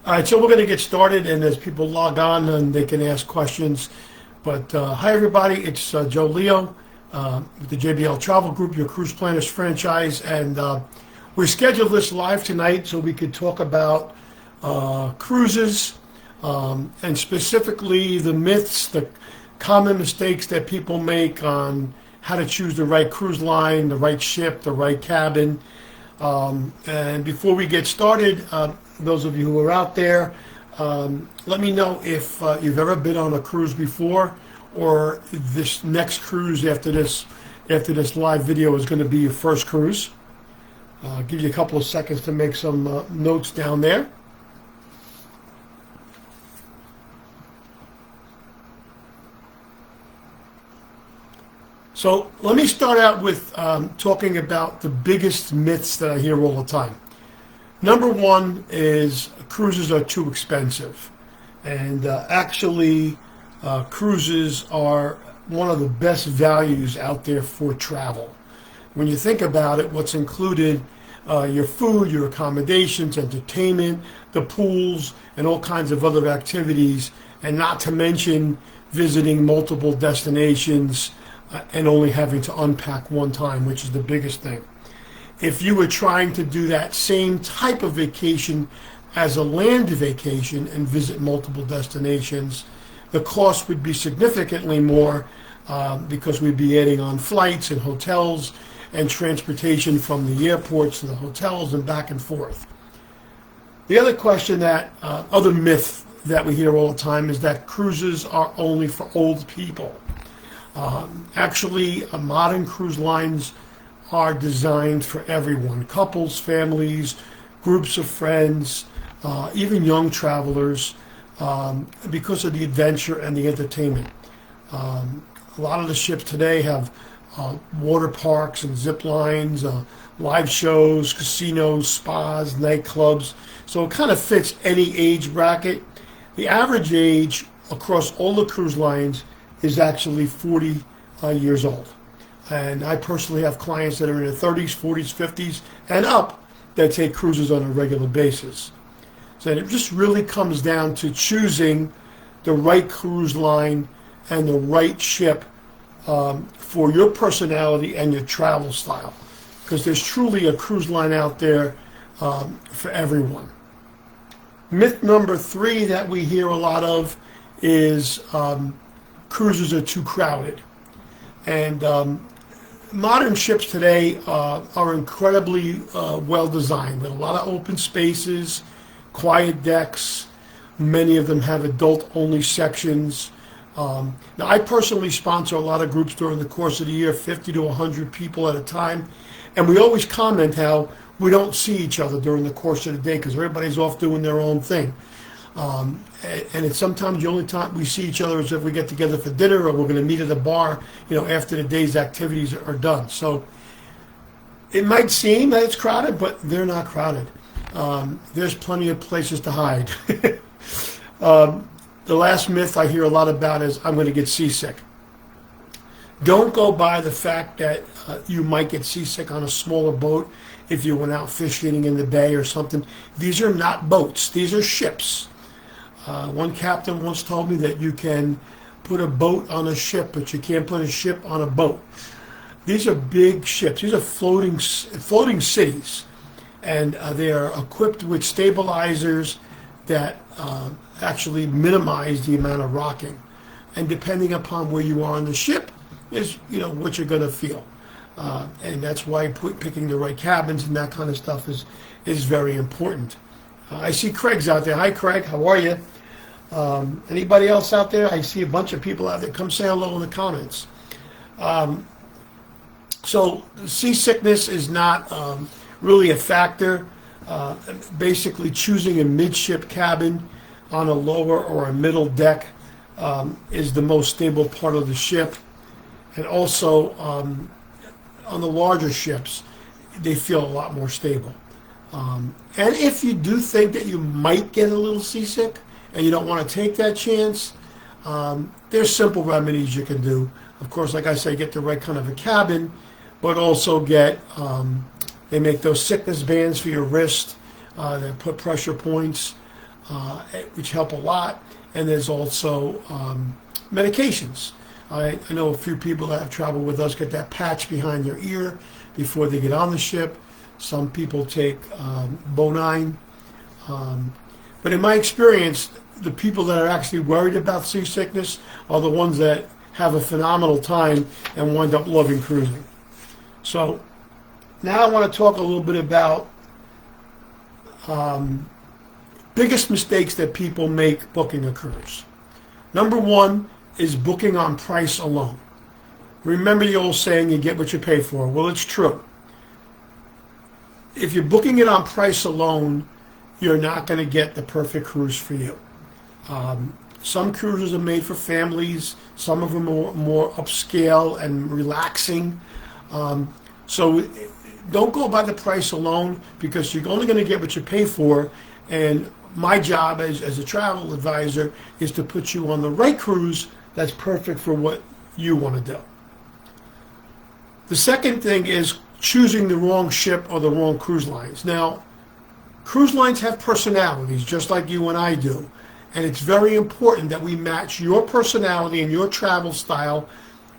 All right, so we're going to get started, and as people log on, and they can ask questions. But hi, everybody. It's Joe Leo with the JBL Travel Group, your cruise planners franchise, and we scheduled this live tonight so we could talk about cruises and specifically the myths, the common mistakes that people make on how to choose the right cruise line, the right ship, the right cabin. And before we get started, those of you who are out there, let me know if you've ever been on a cruise before, or this next cruise after this live video is going to be your first cruise. I'll give you a couple of seconds to make some notes down there. So let me start out with talking about the biggest myths that I hear all the time. Number one is cruises are too expensive. And actually, cruises are one of the best values out there for travel. When you think about it, what's included, your food, your accommodations, entertainment, the pools, and all kinds of other activities, and not to mention visiting multiple destinations and only having to unpack one time, which is the biggest thing. If you were trying to do that same type of vacation as a land vacation and visit multiple destinations, the cost would be significantly more because we'd be adding on flights and hotels and transportation from the airports to the hotels and back and forth. The other question other myth that we hear all the time is that cruises are only for old people. Actually, modern cruise lines are designed for everyone, couples, families, groups of friends, even young travelers, because of the adventure and the entertainment. A lot of the ships today have water parks and zip lines, live shows, casinos, spas, nightclubs, so it kind of fits any age bracket. The average age across all the cruise lines is actually 40 years old. And I personally have clients that are in their 30s, 40s, 50s, and up that take cruises on a regular basis. So it just really comes down to choosing the right cruise line and the right ship for your personality and your travel style. Because there's truly a cruise line out there for everyone. Myth number 3 that we hear a lot of is cruises are too crowded. And modern ships today are incredibly well designed with a lot of open spaces, quiet decks. Many of them have adult-only sections. Now, I personally sponsor a lot of groups during the course of the year, 50 to 100 people at a time. And we always comment how we don't see each other during the course of the day because everybody's off doing their own thing. And it's sometimes the only time we see each other is if we get together for dinner or we're going to meet at a bar, after the day's activities are done. So it might seem that it's crowded, but they're not crowded. There's plenty of places to hide. The last myth I hear a lot about is I'm going to get seasick. Don't go by the fact that you might get seasick on a smaller boat if you went out fishing in the bay or something. These are not boats. These are ships. One captain once told me that you can put a boat on a ship, but you can't put a ship on a boat. These are big ships. These are floating cities, and they are equipped with stabilizers that actually minimize the amount of rocking. And depending upon where you are on the ship is what you're going to feel. And that's why picking the right cabins and that kind of stuff is very important. I see Craig's out there. Hi, Craig. How are you? Anybody else out there? I see a bunch of people out there. Come say hello in the comments. So seasickness is not really a factor. Basically, choosing a midship cabin on a lower or a middle deck is the most stable part of the ship. And also, on the larger ships, they feel a lot more stable. And if you do think that you might get a little seasick and you don't want to take that chance, there's simple remedies you can do. Of course, like I say, get the right kind of a cabin, but also get, they make those sickness bands for your wrist that put pressure points. which help a lot. And there's also medications. I know a few people that have traveled with us get that patch behind their ear before they get on the ship. Some people take Bonine. But in my experience, the people that are actually worried about seasickness are the ones that have a phenomenal time and wind up loving cruising. So now I want to talk a little bit about biggest mistakes that people make booking a cruise. Number one is booking on price alone. Remember the old saying, you get what you pay for. Well, it's true. If you're booking it on price alone, you're not going to get the perfect cruise for you. Some cruises are made for families. Some of them are more upscale and relaxing. So don't go by the price alone, because you're only going to get what you pay for. And my job as a travel advisor is to put you on the right cruise that's perfect for what you want to do. The second thing is choosing the wrong ship or the wrong cruise lines. Now, cruise lines have personalities just like you and I do. And it's very important that we match your personality and your travel style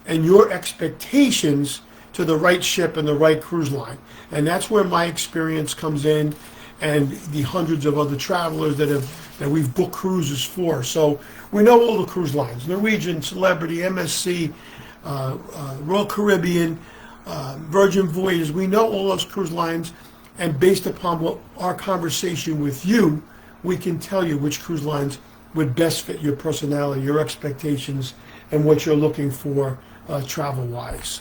and your expectations to the right ship and the right cruise line. And that's where my experience comes in, and the hundreds of other travelers that we've booked cruises for. So we know all the cruise lines: Norwegian, Celebrity, MSC, Royal Caribbean, Virgin Voyages. We know all those cruise lines, and based upon what our conversation with you, we can tell you which cruise lines would best fit your personality, your expectations, and what you're looking for travel-wise.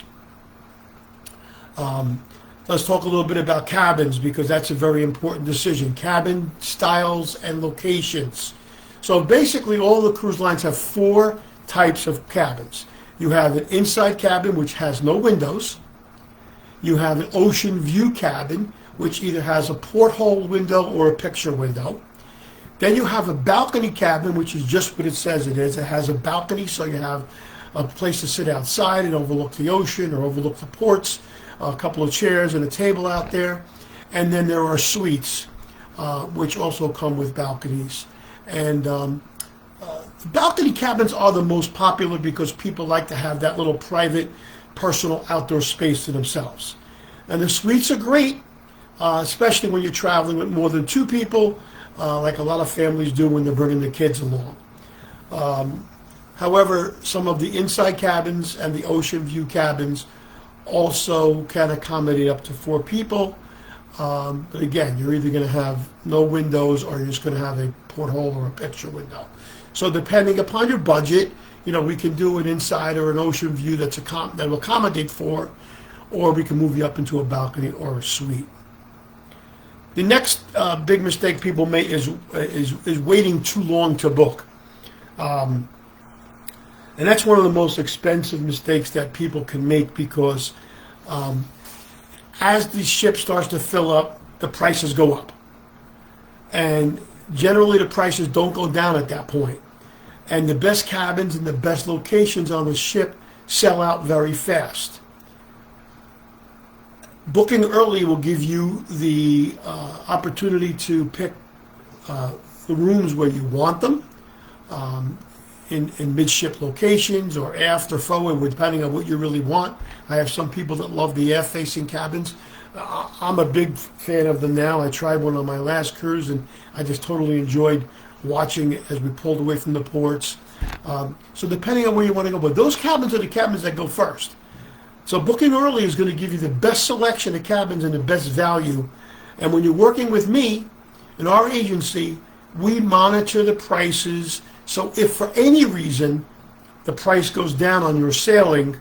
Let's talk a little bit about cabins, because that's a very important decision. Cabin styles and locations. So basically all the cruise lines have 4 types of cabins. You have an inside cabin, which has no windows. You have an ocean view cabin, which either has a porthole window or a picture window. Then you have a balcony cabin, which is just what it says it is. It has a balcony, so you have a place to sit outside and overlook the ocean or overlook the ports, a couple of chairs and a table out there. And then there are suites, which also come with balconies. And balcony cabins are the most popular because people like to have that little private, personal outdoor space to themselves. And the suites are great, especially when you're traveling with more than 2 people, like a lot of families do when they're bringing the kids along. However, some of the inside cabins and the ocean view cabins also can accommodate up to 4 people. But again, you're either going to have no windows or you're just going to have a porthole or a picture window. So depending upon your budget, we can do an inside or an ocean view that will accommodate 4, or we can move you up into a balcony or a suite. The next big mistake people make is waiting too long to book. And that's one of the most expensive mistakes that people can make, because as the ship starts to fill up, the prices go up. And generally the prices don't go down at that point. And the best cabins and the best locations on the ship sell out very fast. Booking early will give you the opportunity to pick the rooms where you want them, in midship locations or aft or forward, depending on what you really want. I have some people that love the aft-facing cabins. I'm a big fan of them now. I tried one on my last cruise, and I just totally enjoyed watching it as we pulled away from the ports. So depending on where you want to go, but those cabins are the cabins that go first. So booking early is going to give you the best selection of cabins and the best value. And when you're working with me in our agency, we monitor the prices. So if for any reason the price goes down on your sailing,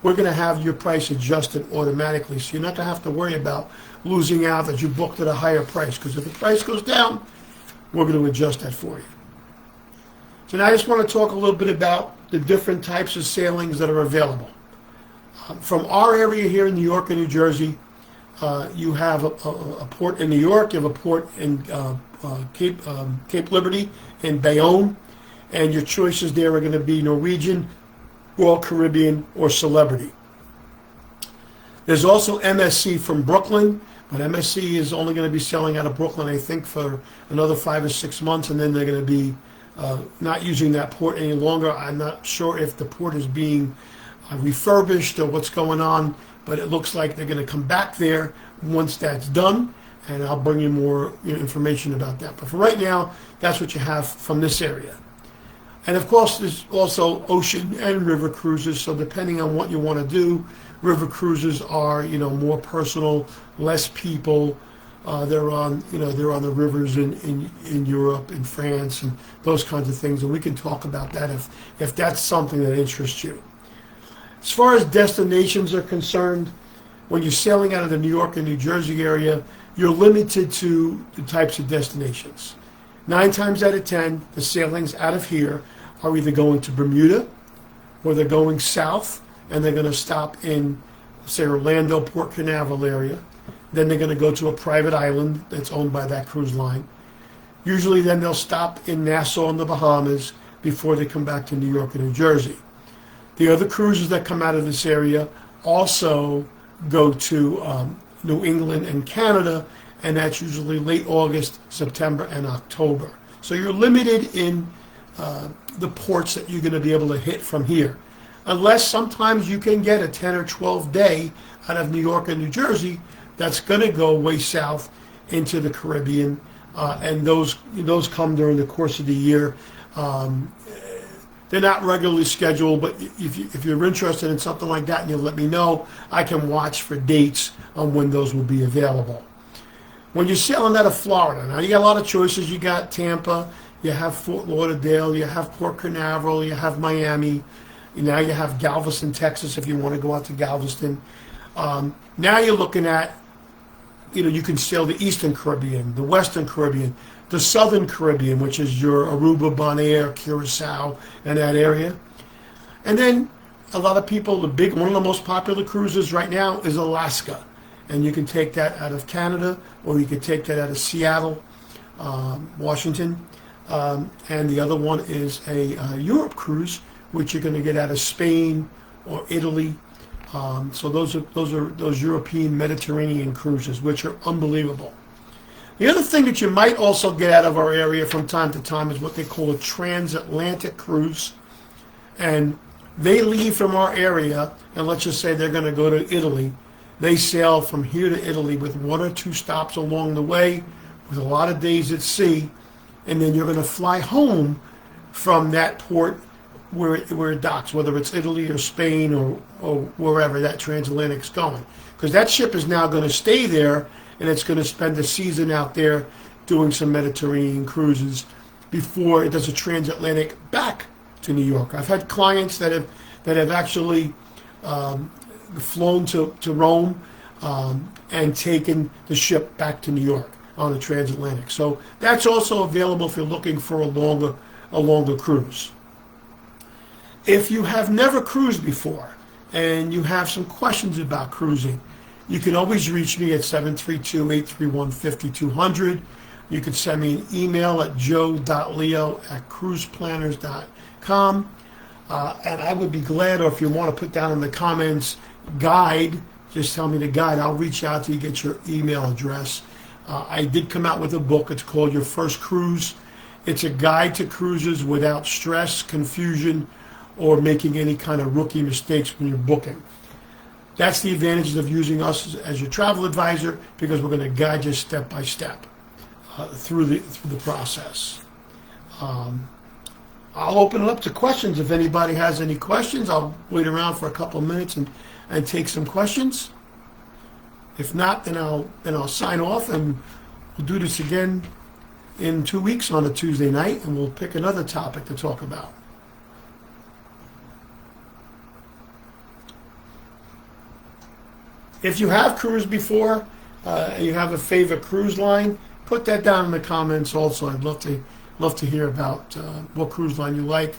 we're going to have your price adjusted automatically. So you're not going to have to worry about losing out that you booked at a higher price. Because if the price goes down, we're going to adjust that for you. So now I just want to talk a little bit about the different types of sailings that are available. From our area here in New York and New Jersey, you have a port in New York, you have a port in Cape Liberty in Bayonne, and your choices there are going to be Norwegian, Royal Caribbean, or Celebrity. There's also MSC from Brooklyn, But MSC is only going to be sailing out of Brooklyn, I think, for another 5 or 6 months, and then they're going to be not using that port any longer. I'm not sure if the port is being refurbished or what's going on, but it looks like they're going to come back there once that's done, and I'll bring you more information about that. But for right now, that's what you have from this area. And of course, there's also ocean and river cruises, so depending on what you want to do, river cruises are, more personal, less people. They're on the rivers in Europe, in France, and those kinds of things, and we can talk about that if that's something that interests you. As far as destinations are concerned, when you're sailing out of the New York and New Jersey area, you're limited to the types of destinations. 9 times out of 10, the sailings out of here are either going to Bermuda or they're going south, and they're going to stop in, say, Orlando, Port Canaveral area. Then they're going to go to a private island that's owned by that cruise line. Usually then they'll stop in Nassau in the Bahamas before they come back to New York and New Jersey. The other cruises that come out of this area also go to New England and Canada, and that's usually late August, September, and October. So you're limited in the ports that you're going to be able to hit from here. Unless sometimes you can get a 10 or 12 day out of New York and New Jersey that's going to go way south into the Caribbean, and those come during the course of the year. They're not regularly scheduled, but if you're interested in something like that and you'll let me know, I can watch for dates on when those will be available. When you're sailing out of Florida, now you got a lot of choices. You got Tampa, you have Fort Lauderdale, you have Port Canaveral, you have Miami. Now you have Galveston, Texas, if you want to go out to Galveston. Now you're looking at, you can sail the Eastern Caribbean, the Western Caribbean, the Southern Caribbean, which is your Aruba, Bonaire, Curacao, and that area. And then a lot of people, one of the most popular cruises right now is Alaska. And you can take that out of Canada, or you can take that out of Seattle, Washington. And the other one is a Europe cruise, which you're going to get out of Spain or Italy. So those European Mediterranean cruises, which are unbelievable. The other thing that you might also get out of our area from time to time is what they call a transatlantic cruise. And they leave from our area, and let's just say they're going to go to Italy. They sail from here to Italy with 1 or 2 stops along the way, with a lot of days at sea, and then you're going to fly home from that port where it docks, whether it's Italy or Spain or wherever that transatlantic's going. Because that ship is now going to stay there, and it's going to spend the season out there doing some Mediterranean cruises before it does a transatlantic back to New York. I've had clients that have actually flown to Rome and taken the ship back to New York on a transatlantic. So that's also available if you're looking for a longer cruise. If you have never cruised before and you have some questions about cruising, you can always reach me at 732-831-5200. You can send me an email at joe.leo@cruiseplanners.com. And I would be glad, or if you want to put down in the comments, guide, just tell me the guide. I'll reach out to you, get your email address. I did come out with a book. It's called Your First Cruise. It's a guide to cruises without stress, confusion, or making any kind of rookie mistakes when you're booking. That's the advantages of using us as your travel advisor, because we're going to guide you step by step through the process. I'll open it up to questions. If anybody has any questions, I'll wait around for a couple of minutes and take some questions. If not, then I'll sign off, and we'll do this again in 2 weeks on a Tuesday night, and we'll pick another topic to talk about. If you have cruised before and you have a favorite cruise line, put that down in the comments also. I'd love to hear about what cruise line you like,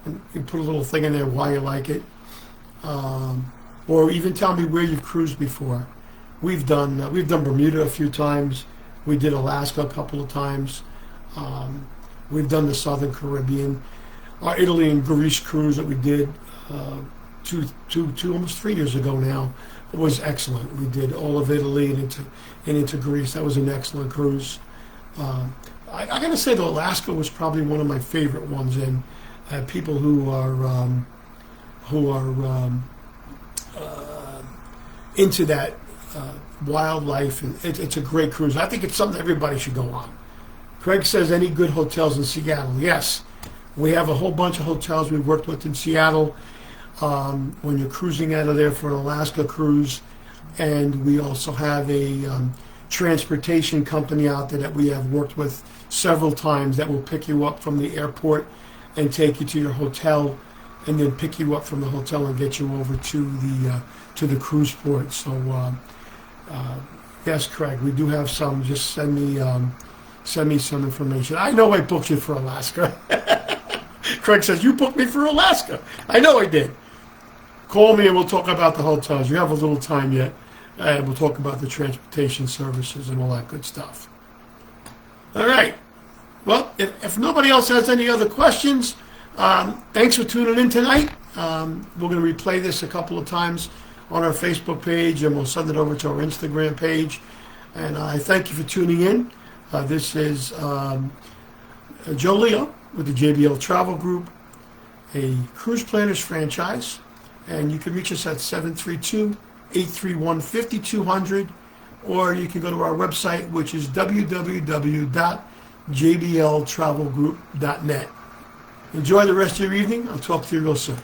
and put a little thing in there why you like it, or even tell me where you've cruised before. We've done Bermuda a few times. We did Alaska a couple of times. We've done the Southern Caribbean. Our Italy and Greece cruise that we did almost 3 years ago now was excellent. We did all of Italy and into Greece. That was an excellent cruise. I got to say, though, Alaska was probably one of my favorite ones. And people who are into that wildlife, and it's a great cruise. I think it's something everybody should go on. Craig says, any good hotels in Seattle? Yes, we have a whole bunch of hotels we've worked with in Seattle. When you're cruising out of there for an Alaska cruise, and we also have a transportation company out there that we have worked with several times that will pick you up from the airport and take you to your hotel, and then pick you up from the hotel and get you over to the cruise port. So yes, Craig, we do have some. Just send me some information. I know I booked you for Alaska. Craig says, you booked me for Alaska. I know I did. Call me and we'll talk about the hotels. You have a little time yet, and we'll talk about the transportation services and all that good stuff. All right. Well, if nobody else has any other questions, thanks for tuning in tonight. We're going to replay this a couple of times on our Facebook page, and we'll send it over to our Instagram page. And I thank you for tuning in. This is Joe Leo with the JBL Travel Group, a cruise planners franchise. And you can reach us at 732-831-5200, or you can go to our website, which is www.jbltravelgroup.net. Enjoy the rest of your evening. I'll talk to you real soon.